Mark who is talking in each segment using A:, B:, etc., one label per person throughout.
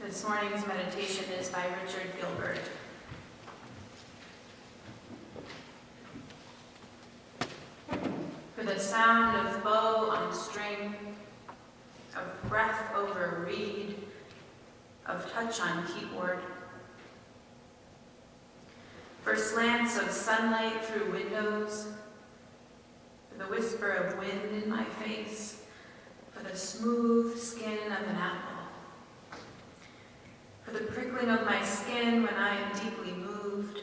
A: This morning's meditation is by Richard Gilbert. For the sound of bow on string, of breath over reed, of touch on keyboard. For slants of sunlight through windows, for the whisper of wind in my face, for the smooth skin of an apple. For the prickling of my skin when I am deeply moved,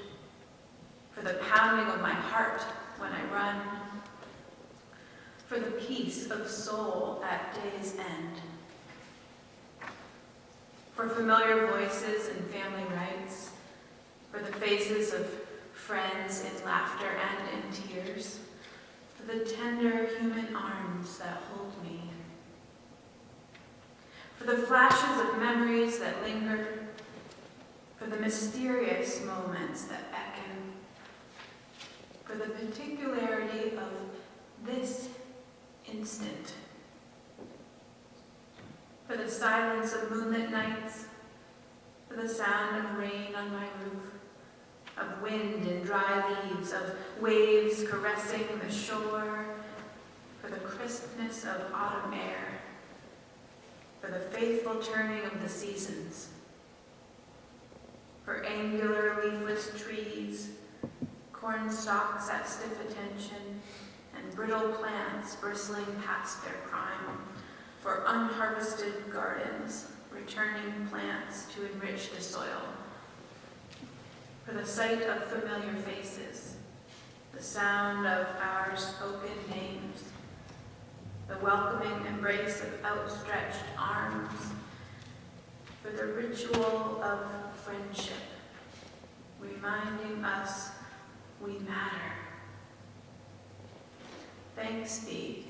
A: for the pounding of my heart when I run, for the peace of soul at day's end, for familiar voices and family rites, for the faces of friends in laughter and in tears, for the tender human arms that hold me, for the flashes of memories that linger, for the mysterious moments that beckon, for the particularity of this instant, for the silence of moonlit nights, for the sound of rain on my roof, of wind in dry leaves, of waves caressing the shore, for the crispness of autumn air, for the faithful turning of the seasons, for angular leafless trees, corn stalks at stiff attention, and brittle plants bristling past their prime, for unharvested gardens, returning plants to enrich the soil, for the sight of familiar faces, the sound of our spoken names, the welcoming embrace of outstretched arms, for the ritual of friendship, reminding us we matter. Thanks be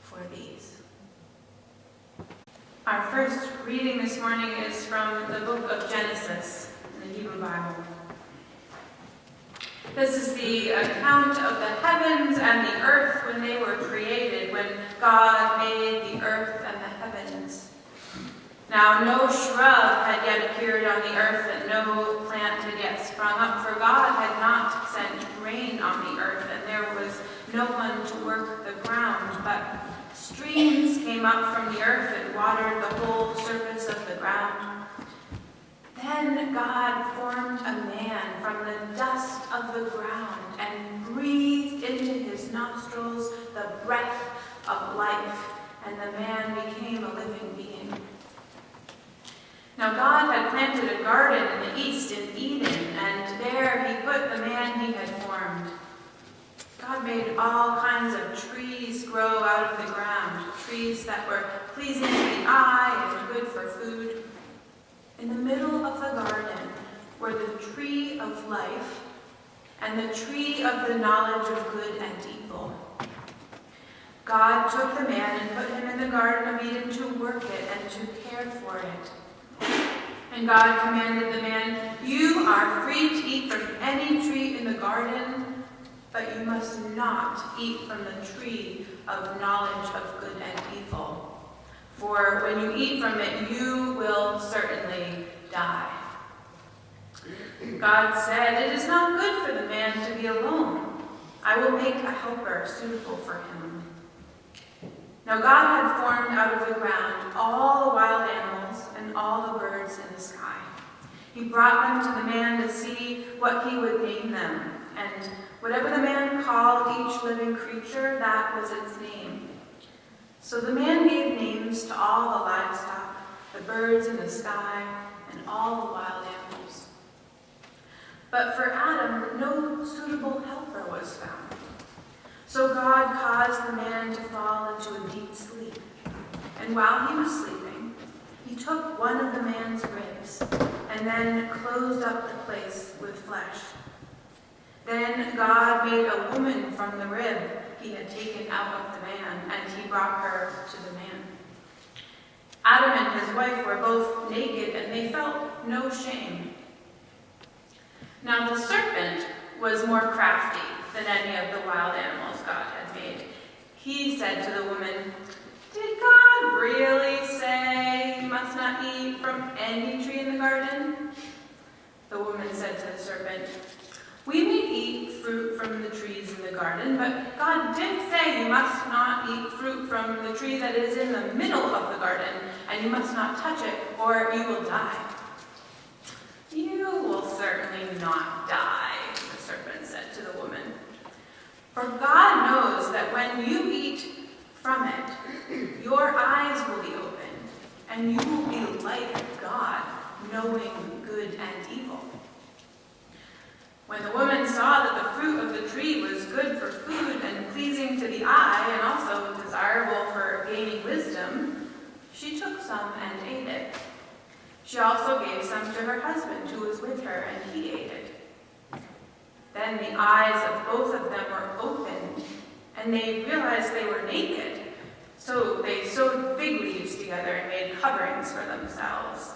A: for these. Our first reading this morning is from the book of Genesis in the Hebrew Bible. This is the account of the heavens and the earth when they were created, when God made the earth and the heavens. Now no shrub had yet appeared on the earth, and no plant had yet sprung up, for God had not sent rain on the earth, and there was no one to work the ground. But streams came up from the earth and watered the whole surface of the ground. Then God formed a man from the dust of the ground and breathed into his nostrils the breath of life, and the man became a living being. Now God had planted a garden in the east in Eden, and there he put the man he had formed. God made all kinds of trees grow out of the ground, trees that were pleasing to the eye and good for food. In the middle of the garden were the tree of life and the tree of the knowledge of good and evil. God took the man and put him in the Garden of Eden to work it and to care for it. And God commanded the man, "You are free to eat from any tree in the garden, but you must not eat from the tree of knowledge of good and evil. For when you eat from it, you will certainly die." God said, "It is not good for the man to be alone. I will make a helper suitable for him." Now God had formed out of the ground all the wild animals and all the birds in the sky. He brought them to the man to see what he would name them. And whatever the man called each living creature, that was its name. So the man gave names to all the livestock, the birds in the sky, and all the wild animals. But for Adam, no suitable helper was found. So God caused the man to fall into a deep sleep. And while he was sleeping, he took one of the man's ribs and then closed up the place with flesh. Then God made a woman from the rib he had taken out of the man, and he brought her to the man. Adam and his wife were both naked, and they felt no shame. Now the serpent was more crafty than any of the wild animals God had made. He said to the woman, "Did God really say you must not not eat from any tree in the garden?" The woman said to the serpent, "We may eat fruit from the trees in the garden, but God did say you must not eat fruit from the tree that is in the middle of the garden, and you must not touch it, or you will die." "You will certainly not die," the serpent said to the woman. "For God knows that when you eat from it, your eyes will be opened, and you will be like God, knowing good and evil." When the woman saw that the fruit of the tree was good for food and pleasing to the eye, and also desirable for gaining wisdom, she took some and ate it. She also gave some to her husband who was with her, and he ate it. Then the eyes of both of them were opened, and they realized they were naked. So they sewed fig leaves together and made coverings for themselves.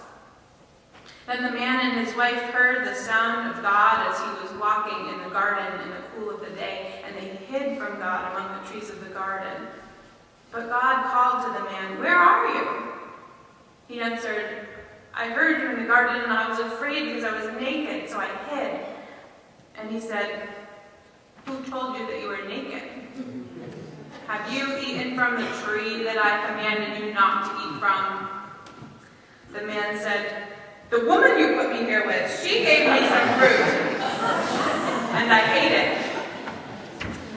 A: Then the man and his wife heard the sound of God as he was walking in the garden in the cool of the day, and they hid from God among the trees of the garden. But God called to the man, "Where are you?" He answered, "I heard you in the garden, and I was afraid because I was naked, so I hid." And he said, "Who told you that you were naked? Have you eaten from the tree that I commanded you not to eat from?" The man said, "The woman you put me here with, she gave me some fruit, and I ate it."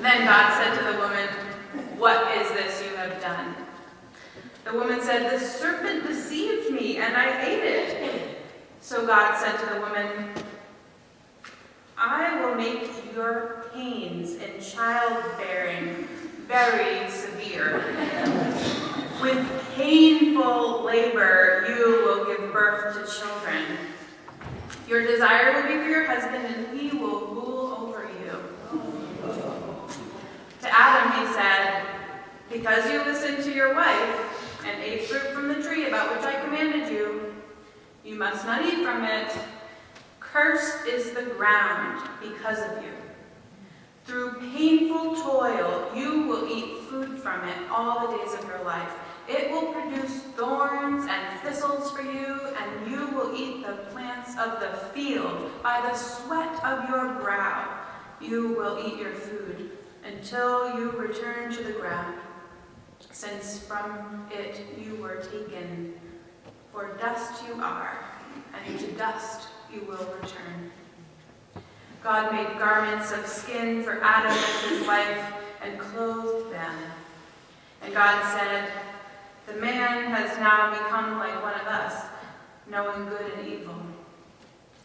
A: Then God said to the woman, "What is this you have done?" The woman said, "The serpent deceived me, and I ate it." So God said to the woman, "I will make your pains in childbearing very severe. With painful labor, you will give birth to children. Your desire will be for your husband, and he will rule over you." To Adam he said, "Because you listened to your wife and ate fruit from the tree about which I commanded you, you must not eat from it. Cursed is the ground because of you. Through painful toil, you will eat food from it all the days of your life. It will produce thorns and thistles for you, and you will eat the plants of the field. By the sweat of your brow, you will eat your food until you return to the ground, since from it you were taken. For dust you are, and to dust you will return." God made garments of skin for Adam and his wife and clothed them. And God said, "The man has now become like one of us, knowing good and evil.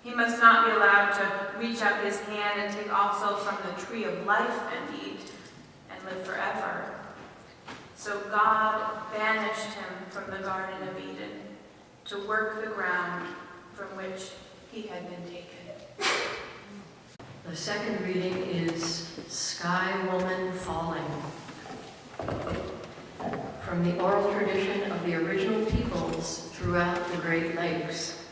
A: He must not be allowed to reach out his hand and take also from the tree of life and eat and live forever." So God banished him from the Garden of Eden to work the ground from which he had been taken.
B: The second reading is Sky Woman Falling, from the oral tradition of the original peoples throughout the Great Lakes.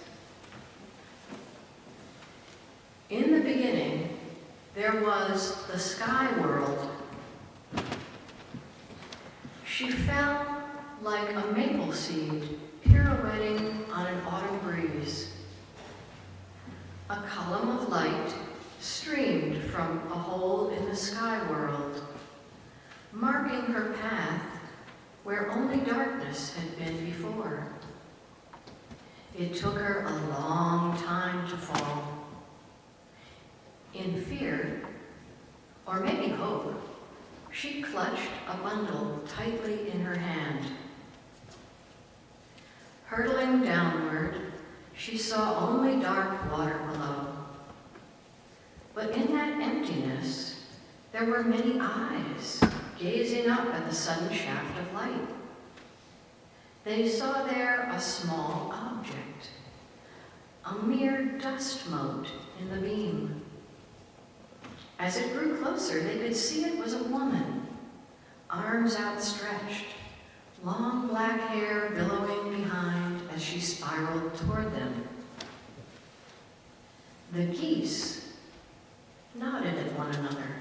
B: In the beginning, there was the sky world. She fell like a maple seed pirouetting on an autumn breeze. A column of light streamed from a hole in the sky world, marking her path where only darkness had been before. It took her a long time to fall. In fear, or maybe hope, she clutched a bundle tightly in her hand. Hurtling downward, she saw only dark water below. But in that emptiness, there were many eyes gazing up at the sudden shaft of light. They saw there a small object, a mere dust mote in the beam. As it grew closer, they could see it was a woman, arms outstretched, long black hair billowing behind as she spiraled toward them. The geese nodded at one another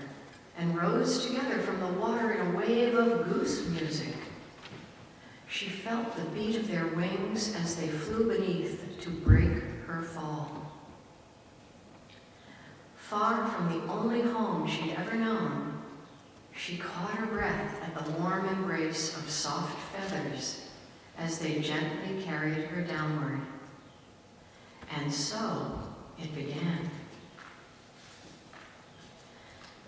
B: and rose together from the water in a wave of goose music. She felt the beat of their wings as they flew flew beneath to break her fall. Far from the only home she'd ever known, she caught her breath at the warm embrace of soft feathers as they gently carried her downward. And so it began.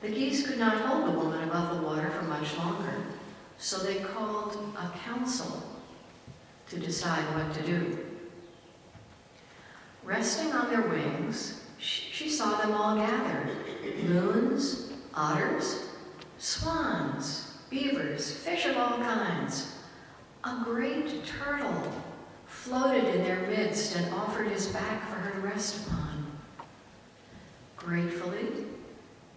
B: The geese could not hold the woman above the water for much longer, so they called a council to decide what to do. Resting on their wings, she saw them all gathered: loons, otters, swans, beavers, fish of all kinds. A great turtle floated in their midst and offered his back for her to rest upon. Gratefully,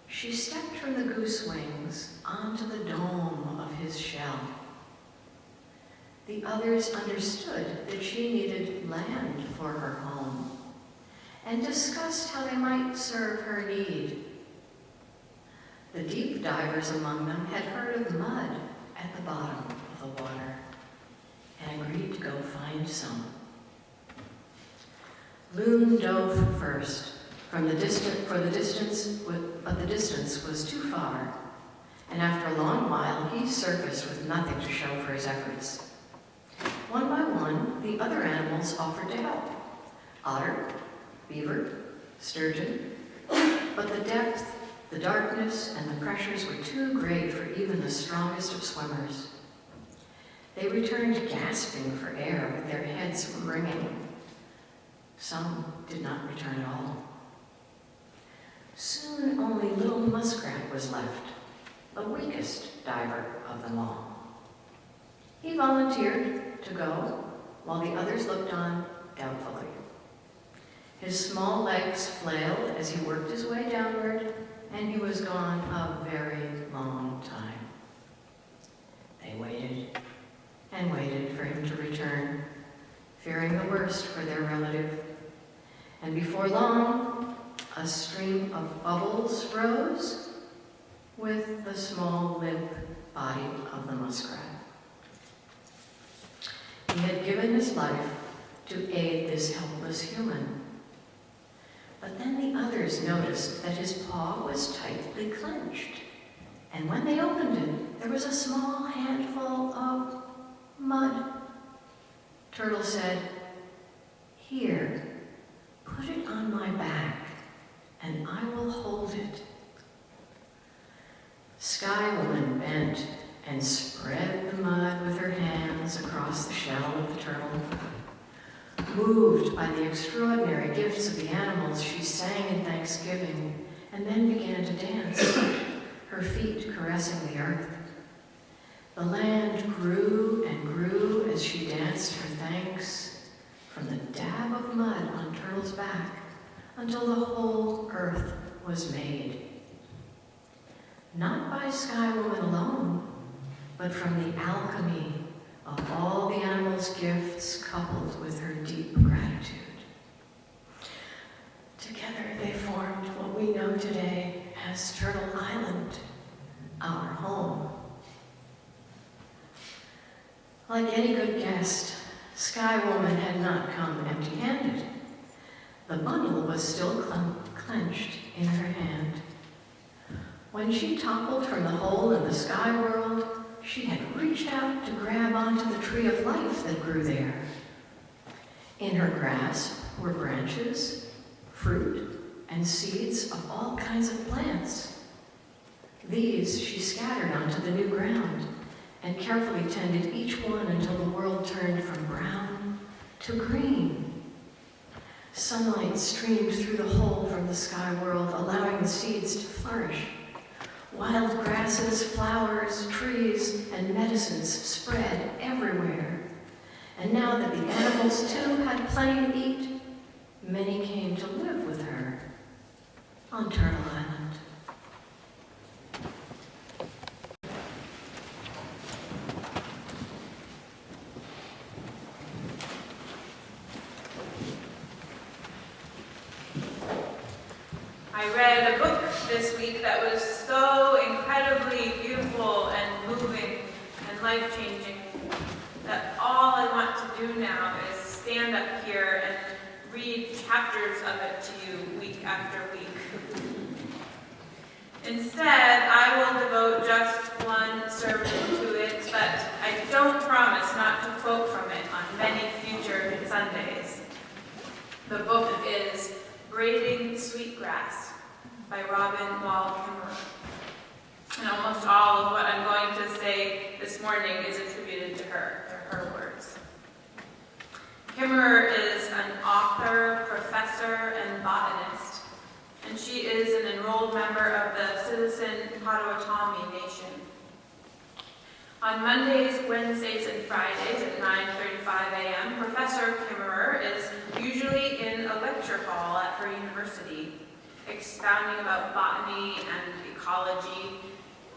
B: she stepped from the goose wings onto the dome of his shell. The others understood that she needed land for her home and discussed how they might serve her need. The deep divers among them had heard of mud at the bottom of the water and agreed to go find some. Loon dove first, but the distance was too far, and after a long while he surfaced with nothing to show for his efforts. One by one, the other animals offered to help: otter, beaver, sturgeon, but the depth, the darkness, and the pressures were too great for even the strongest of swimmers. They returned gasping for air with their heads ringing. Some did not return at all. Soon only little muskrat was left, the weakest diver of them all. He volunteered to go, while the others looked on doubtfully. His small legs flailed as he worked his way downward, and he was gone a very long time. They waited and waited for him to return, fearing the worst for their relative. And before long, a stream of bubbles rose with the small, limp body of the muskrat. He had given his life to aid this helpless human. But then the others noticed that his paw was tightly clenched, and when they opened it, there was a small handful of mud. Turtle said, "Here, put it on my back, and I will hold it." Sky Woman bent and spread the mud with her hands across the shell of the turtle. Moved by the extraordinary gifts of the animals, she sang in thanksgiving and then began to dance, her feet caressing the earth. The land grew and grew as she danced her thanks, from the dab of mud on Turtle's back until the whole earth was made. Not by Sky Woman alone, but from the alchemy of all the animals' gifts coupled with her deep gratitude. Together they formed what we know today as Turtle Island, our home. Like any good guest, Sky Woman had not come empty-handed. The bundle was still clenched in her hand. When she toppled from the hole in the sky world, she had reached out to grab onto the tree of life that grew there. In her grasp were branches, fruit, and seeds of all kinds of plants. These she scattered onto the new ground and carefully tended each one until the world turned from brown to green. Sunlight streamed through the hole from the sky world, allowing the seeds to flourish. Wild grasses, flowers, trees, and medicines spread everywhere. And now that the animals too had plenty to eat, many came to live with her on Turtle Island.
A: I read a book this week that was so incredibly beautiful and moving and life-changing that all I want to do now is stand up here and read chapters of it to you week after week. Instead, I will devote just one sermon to it, but I don't promise not to quote from it on many future Sundays. The book is Braiding Sweetgrass by Robin Wall Kimmerer. And almost all of what I'm going to say this morning is attributed to her words. Kimmerer is an author, professor, and botanist, and she is an enrolled member of the Citizen Potawatomi Nation. On Mondays, Wednesdays, and Fridays at 9:35 a.m., Professor Kimmerer is usually in a lecture hall at her university, expounding about botany and ecology,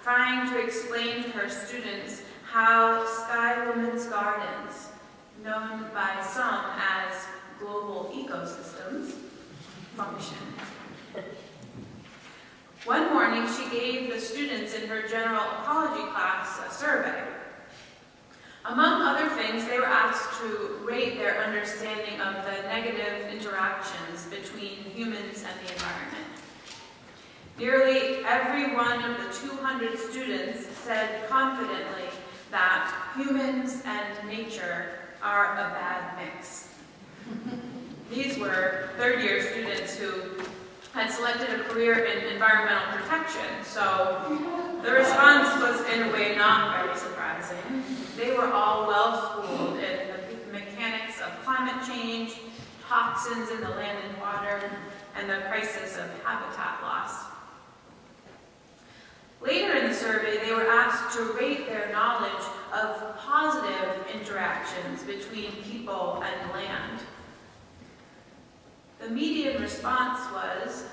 A: trying to explain to her students how Sky Women's Gardens, known by some as global ecosystems, function. One morning, she gave the students in her general ecology class a survey. Among other things, they were asked to rate their understanding of the negative interactions between humans and the environment. Nearly every one of the 200 students said confidently that humans and nature are a bad mix. These were third-year students who had selected a career in environmental protection, so the response was in a way not very surprising. They were all well-schooled in the mechanics of climate change, toxins in the land and water, and the crisis of habitat loss. Later in the survey, they were asked to rate their knowledge of positive interactions between people and land. The median response was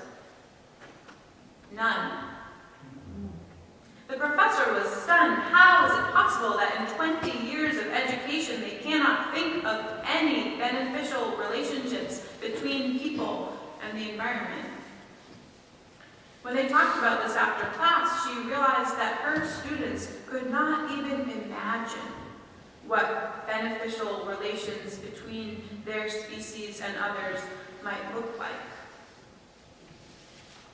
A: none. The professor was stunned. How is it possible that in 20 years of education they cannot think of any beneficial relationships between people and the environment? When they talked about this after class, she realized that her students could not even imagine what beneficial relations between their species and others might look like.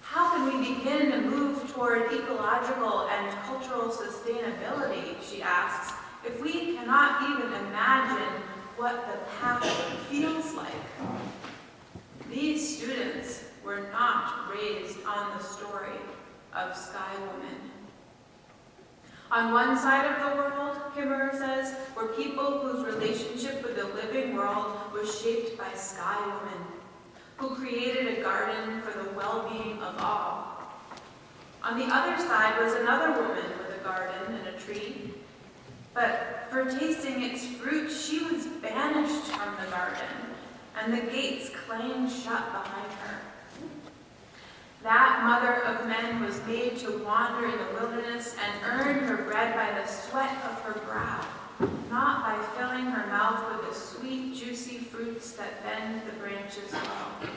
A: How can we begin to move toward ecological and cultural sustainability, she asks, if we cannot even imagine what the path feels like? These students were not raised on the story of Sky Woman. On one side of the world, Kimmerer says, were people whose relationship with the living world was shaped by Sky Woman, who created a garden for the well-being of all. On the other side was another woman with a garden and a tree, but for tasting its fruit, she was banished from the garden, and the gates clanged shut behind her. That mother of men was made to wander in the wilderness and earn her bread by the sweat of her brow, not by filling her mouth with the sweet, juicy fruits that bend the branches low.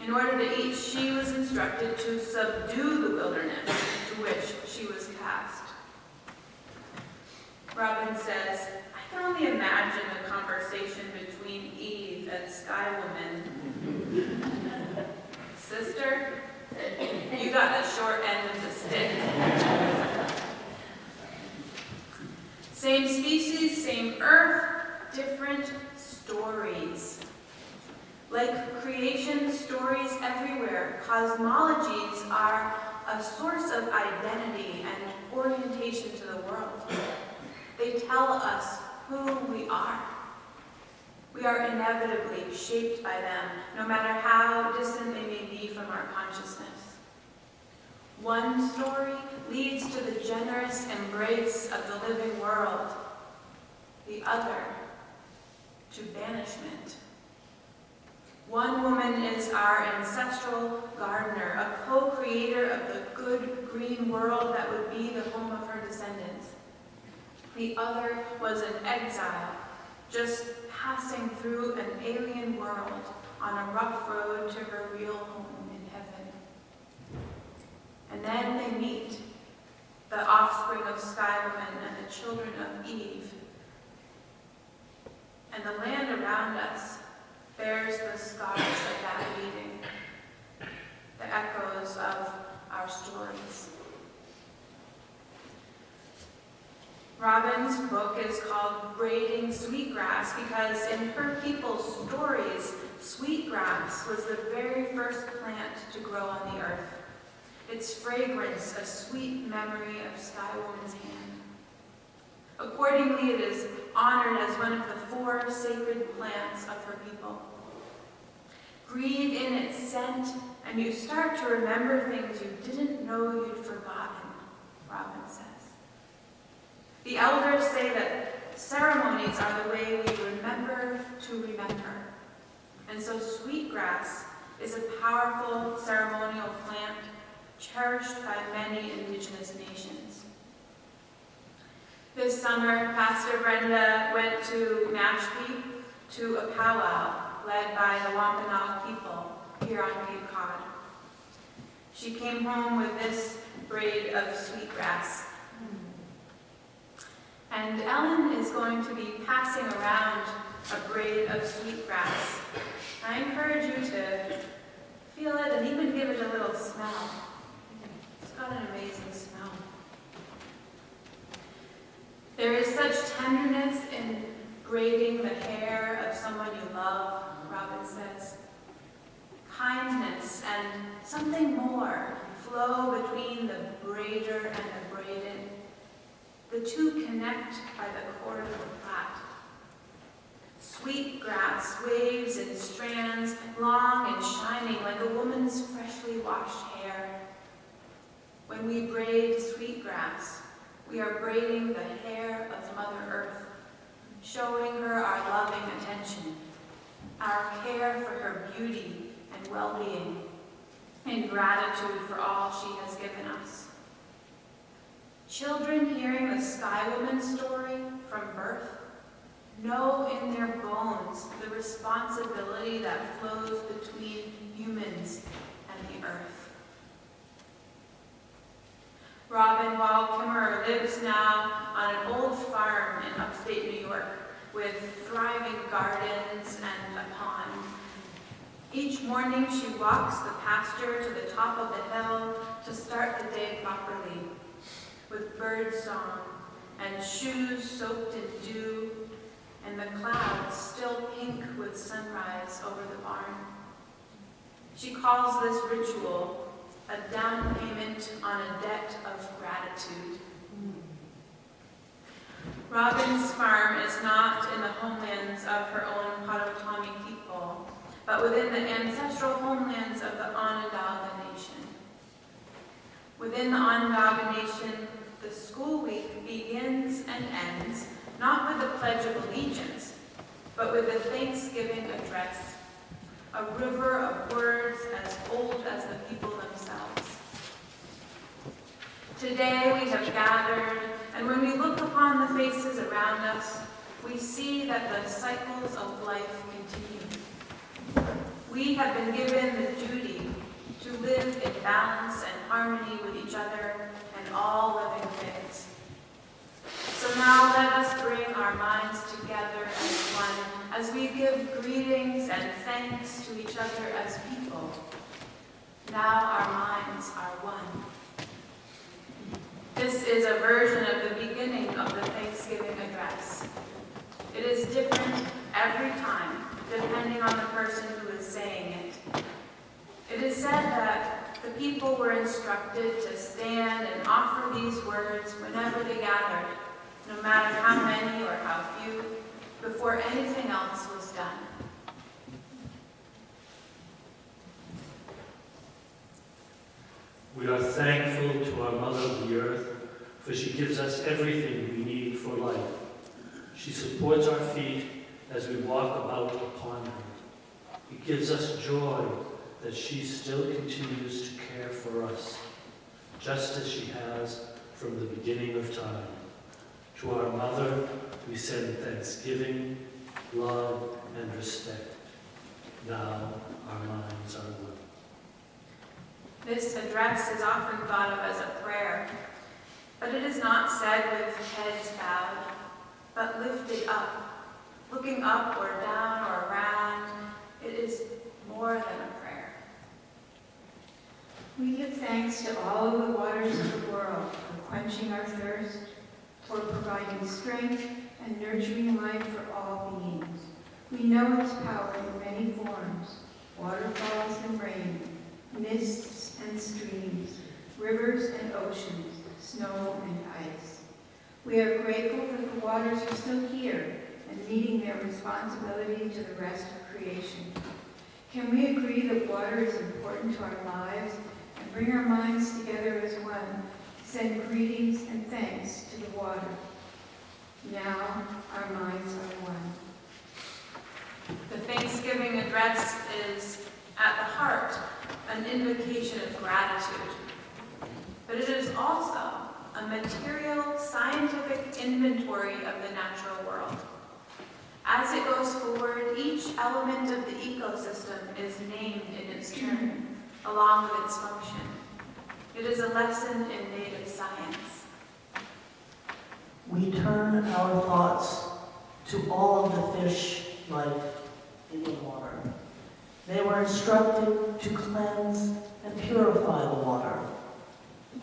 A: In order to eat, she was instructed to subdue the wilderness into which she was cast. Robin says, I can only imagine the conversation between Eve and Sky Woman. Sister, you got the short end of the stick. Same species, same earth, different stories. Like creation stories everywhere, cosmologies are a source of identity and orientation to the world. They tell us who we are. We are inevitably shaped by them, no matter how distant they may be from our consciousness. One story leads to the generous embrace of the living world, the other to banishment. One woman is our ancestral gardener, a co-creator of the good green world that would be the home of her descendants. The other was an exile, just passing through an alien world on a rough road to her real home in heaven. And then they meet, the offspring of Sky Woman and the children of Eve. and the land around us bears the scars of that beating, the echoes of our stories. Robin's book is called Braiding Sweetgrass because in her people's stories, sweetgrass was the very first plant to grow on the earth. Its fragrance, a sweet memory of Sky Woman's hand. Accordingly, it is honored as one of the 4 sacred plants of her people. Breathe in its scent, and you start to remember things you didn't know you'd forgotten, Robin says. The elders say that ceremonies are the way we remember to remember. And so sweetgrass is a powerful ceremonial plant cherished by many indigenous nations. This summer, Pastor Brenda went to Mashpee to a powwow led by the Wampanoag people here on Cape Cod. She came home with this braid of sweetgrass. And Ellen is going to be passing around a braid of sweetgrass. I encourage you to feel it and even give it a little smell. It's got an amazing smell. There is such tenderness in braiding the hair of someone you love, Robin says. Kindness and something more flow between the braider and the braided. The two connect by the cord of the plait. Sweetgrass waves in strands, long and shining like a woman's freshly washed hair. When we braid sweetgrass, we are braiding the hair of Mother Earth, showing her our loving attention, our care for her beauty and well-being, in gratitude for all she has given us. Children hearing the Sky Woman story from birth know in their bones the responsibility that flows between humans and the earth. Robin Wall-Kimmerer lives now on an old farm in upstate New York with thriving gardens and a pond. Each morning she walks the pasture to the top of the hill to start the day properly, with bird song and shoes soaked in dew and the clouds still pink with sunrise over the barn. She calls this ritual a down payment on a debt of gratitude. Robin's farm is not in the homelands of her own Potawatomi people, but within the ancestral homelands of the Onondaga Nation. Within the Onondaga Nation, the school week begins and ends not with the Pledge of Allegiance, but with the Thanksgiving address, a river of words as old as the people themselves. Today we have gathered, and when we look upon the faces around us, we see that the cycles of life continue. We have been given the duty to live in balance and harmony with each other and all living things. So now let us bring our minds together as one, as we give greetings and thanks to each other as people. Now our minds are one. This is a version of the beginning of the Thanksgiving address. It is different every time, depending on the person who is saying it. It is said that the people were instructed to stand and offer these words whenever they gathered, no matter how many or how few, before anything else was done.
C: We are thankful to our Mother of the Earth, for she gives us everything we need for life. She supports our feet as we walk about upon her. It gives us joy that she still continues to care for us, just as she has from the beginning of time. To our Mother, we send thanksgiving, love, and respect. Now our minds are one.
A: This address is often thought of as a prayer, but it is not said with heads bowed, but lifted up, looking up or down or around. It is more than a prayer.
D: We give thanks to all of the waters of the world for quenching our thirst, for providing strength and nurturing life for all beings. We know its power in many forms: waterfalls and rain, mists and streams, rivers and oceans, snow and ice. We are grateful that the waters are still here and meeting their responsibility to the rest of creation. Can we agree that water is important to our lives and bring our minds together as one to send greetings and thanks to the water? Now our minds are one.
A: The Thanksgiving address is, at the heart, an invocation of gratitude. But it is also a material, scientific inventory of the natural world. As it goes forward, each element of the ecosystem is named in its turn, along with its function. It is a lesson in native science.
E: We turn our thoughts to all of the fish life in the water. They were instructed to cleanse and purify the water.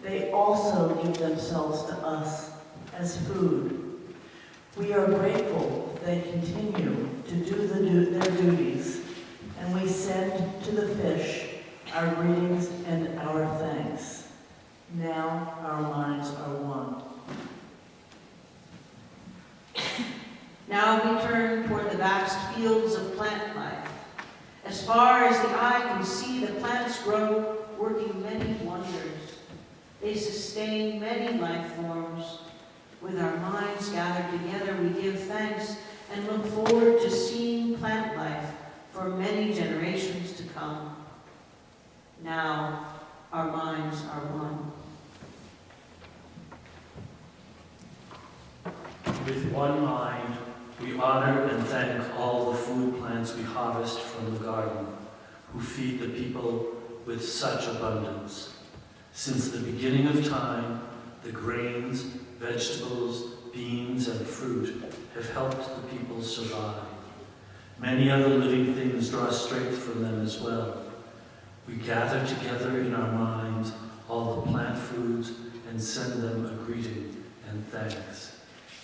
E: They also give themselves to us as food. We are grateful that they continue to do their duties, and we send to the fish our greetings and our thanks. Now our minds are one.
F: Now we turn toward the vast fields of plant life. As far as the eye can see, the plants grow, working many wonders. They sustain many life forms. With our minds gathered together, we give thanks and look forward to seeing plant life for many generations to come. Now our minds are one.
C: With one mind, we honor and thank all the food plants we harvest from the garden, who feed the people with such abundance. Since the beginning of time, the grains, vegetables, beans, and fruit have helped the people survive. Many other living things draw strength from them as well. We gather together in our minds all the plant foods and send them a greeting and thanks.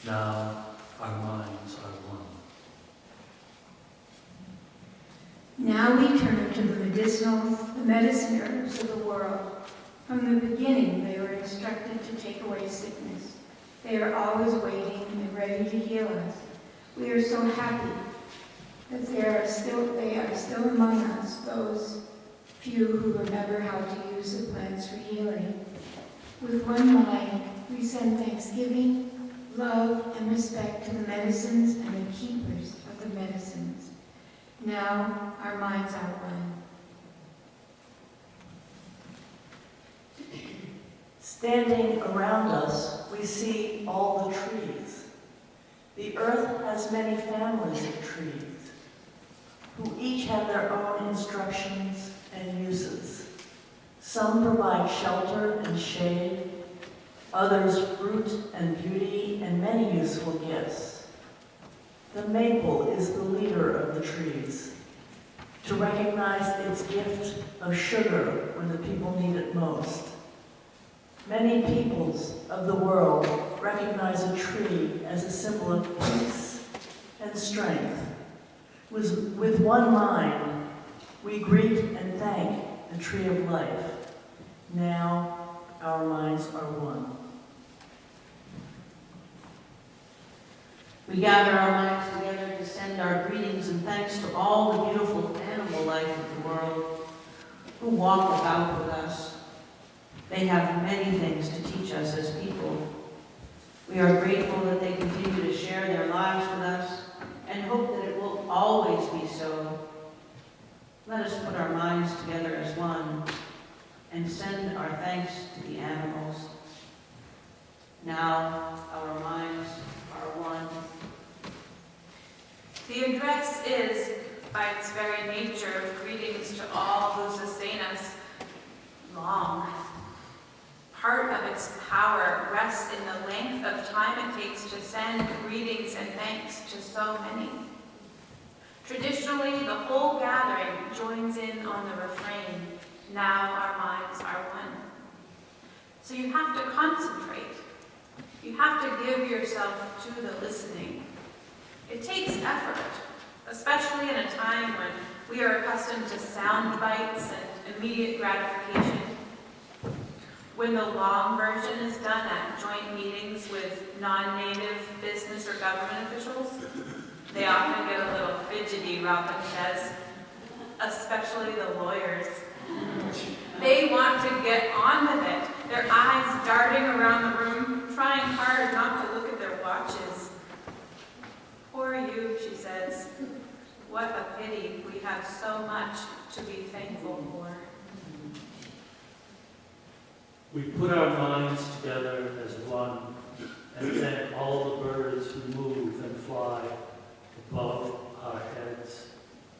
C: Now our minds are one.
D: Now we turn to the medicine herbs of the world. From the beginning, they were instructed to take away sickness. They are always waiting and ready to heal us. We are so happy that they are still among us, those few who remember how to use the plants for healing. With one mind, we send thanksgiving, love, and respect to the medicines and the keepers of the medicines. Now our minds are one.
E: Standing around us, we see all the trees. The earth has many families of trees, who each have their own instructions and uses. Some provide shelter and shade, others fruit and beauty and many useful gifts. The maple is the leader of the trees, to recognize its gift of sugar when the people need it most. Many peoples of the world recognize a tree as a symbol of peace and strength. With one mind, we greet and thank the tree of life. Now our minds are one.
F: We gather our minds together to send our greetings and thanks to all the beautiful animal life of the world who walk about with us. They have many things to teach us as people. We are grateful that they continue to share their lives with us and hope that it will always be so. Let us put our minds together as one and send our thanks to the animals. Now our minds are one.
A: The address is, by its very nature, greetings to all who sustain us long. Part of its power rests in the length of time it takes to send greetings and thanks to so many. Traditionally, the whole gathering joins in on the refrain, "Now our minds are one." So you have to concentrate. You have to give yourself to the listening. It takes effort, especially in a time when we are accustomed to sound bites and immediate gratification. When the long version is done at joint meetings with non-native business or government officials, they often get a little fidgety, Robin says, especially the lawyers. They want to get on with it, their eyes darting around the room, trying hard not to look at their watches. Poor you, she says. What a pity we have so much to be thankful for.
C: We put our minds together as one and thank all the birds who move and fly above our heads.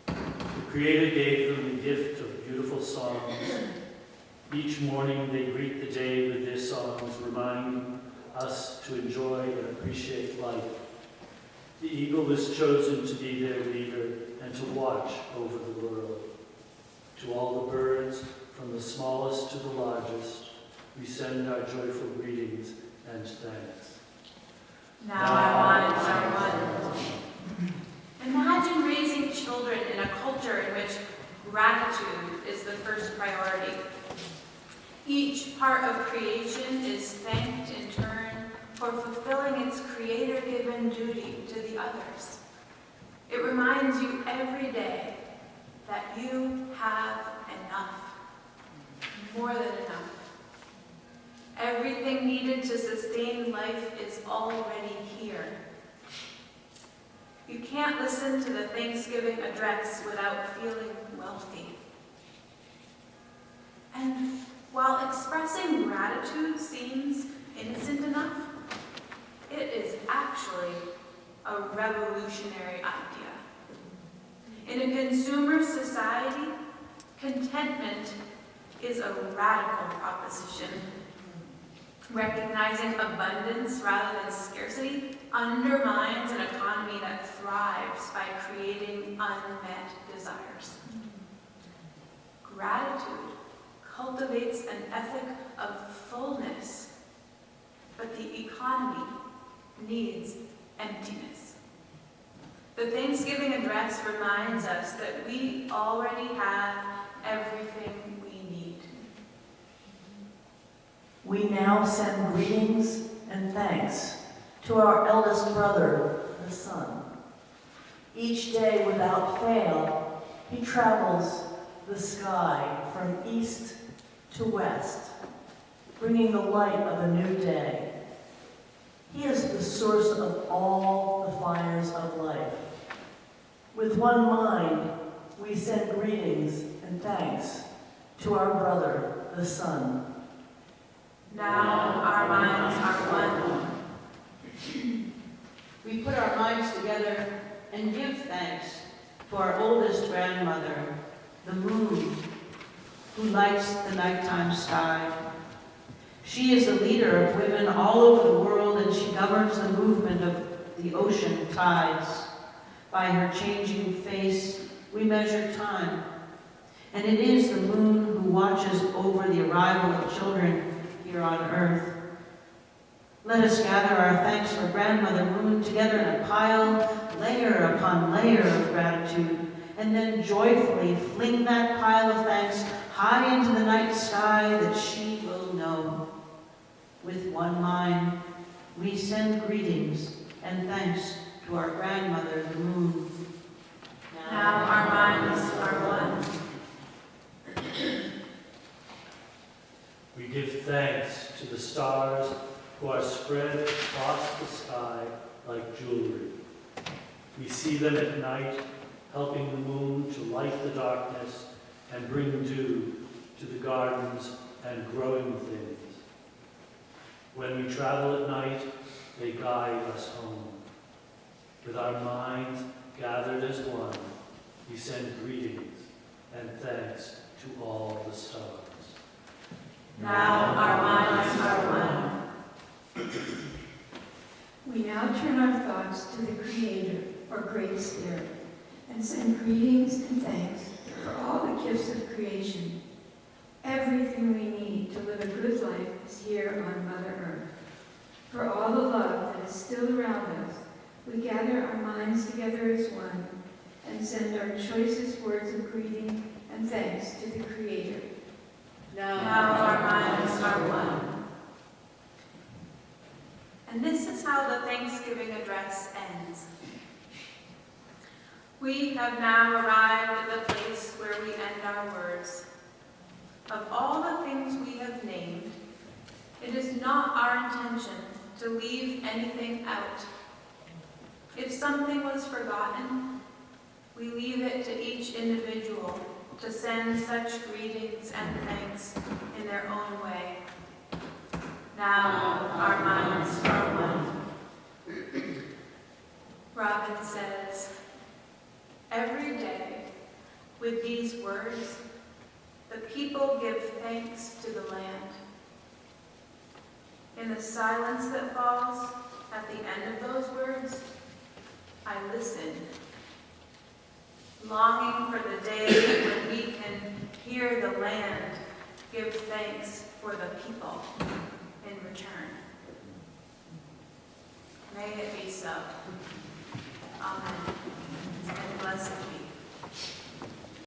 C: The Creator gave them the gift of beautiful songs. Each morning they greet the day with their songs, reminding us to enjoy and appreciate life. The eagle is chosen to be their leader and to watch over the world. To all the birds, from the smallest to the largest, we send our joyful greetings and thanks.
A: Now our minds are one. Imagine raising children in a culture in which gratitude is the first priority. Each part of creation is thanked in turn for fulfilling its creator-given duty to the others. It reminds you every day that you have enough, more than enough. Everything needed to sustain life is already here. You can't listen to the Thanksgiving address without feeling wealthy. And while expressing gratitude seems innocent enough, it is actually a revolutionary idea. In a consumer society, contentment is a radical proposition. Recognizing abundance rather than scarcity undermines an economy that thrives by creating unmet desires. Gratitude cultivates an ethic of fullness, but the economy needs emptiness. The Thanksgiving address reminds us that we already have everything we need.
E: We now send greetings and thanks to our eldest brother, the sun. Each day without fail, he travels the sky from east to west, bringing the light of a new day. He is the source of all the fires of life. With one mind, we send greetings and thanks to our brother, the sun.
A: Now our minds are one.
F: We put our minds together and give thanks to our oldest grandmother, the moon, who lights the nighttime sky. She is the leader of women all over the world, and she governs the movement of the ocean tides. By her changing face, we measure time. And it is the moon who watches over the arrival of children here on earth. Let us gather our thanks for Grandmother Moon together in a pile, layer upon layer of gratitude, and then joyfully fling that pile of thanks high into the night sky that she will know. With one mind, we send greetings and thanks to our grandmother, the moon.
A: Now our minds are one.
C: We give thanks to the stars who are spread across the sky like jewelry. We see them at night, helping the moon to light the darkness and bring dew to the gardens and growing things. When we travel at night, they guide us home. With our minds gathered as one, we send greetings and thanks to all the stars.
A: Now our minds are one.
D: We now turn our thoughts to the Creator, or Great Spirit, and send greetings and thanks for all the gifts of creation. Everything we need to live a good life is here on Mother Earth. For all the love that is still around us, we gather our minds together as one and send our choicest words of greeting and thanks to the Creator.
A: Now our minds are one. And this is how the Thanksgiving address ends. We have now arrived at the place where we end our words. Of all the things we have named, it is not our intention to leave anything out. If something was forgotten, we leave it to each individual to send such greetings and thanks in their own way. Now our minds are one. Robin says, every day with these words, the people give thanks to the land. In the silence that falls at the end of those words, I listen, longing for the day when we can hear the land give thanks for the people in return. May it be so. Amen.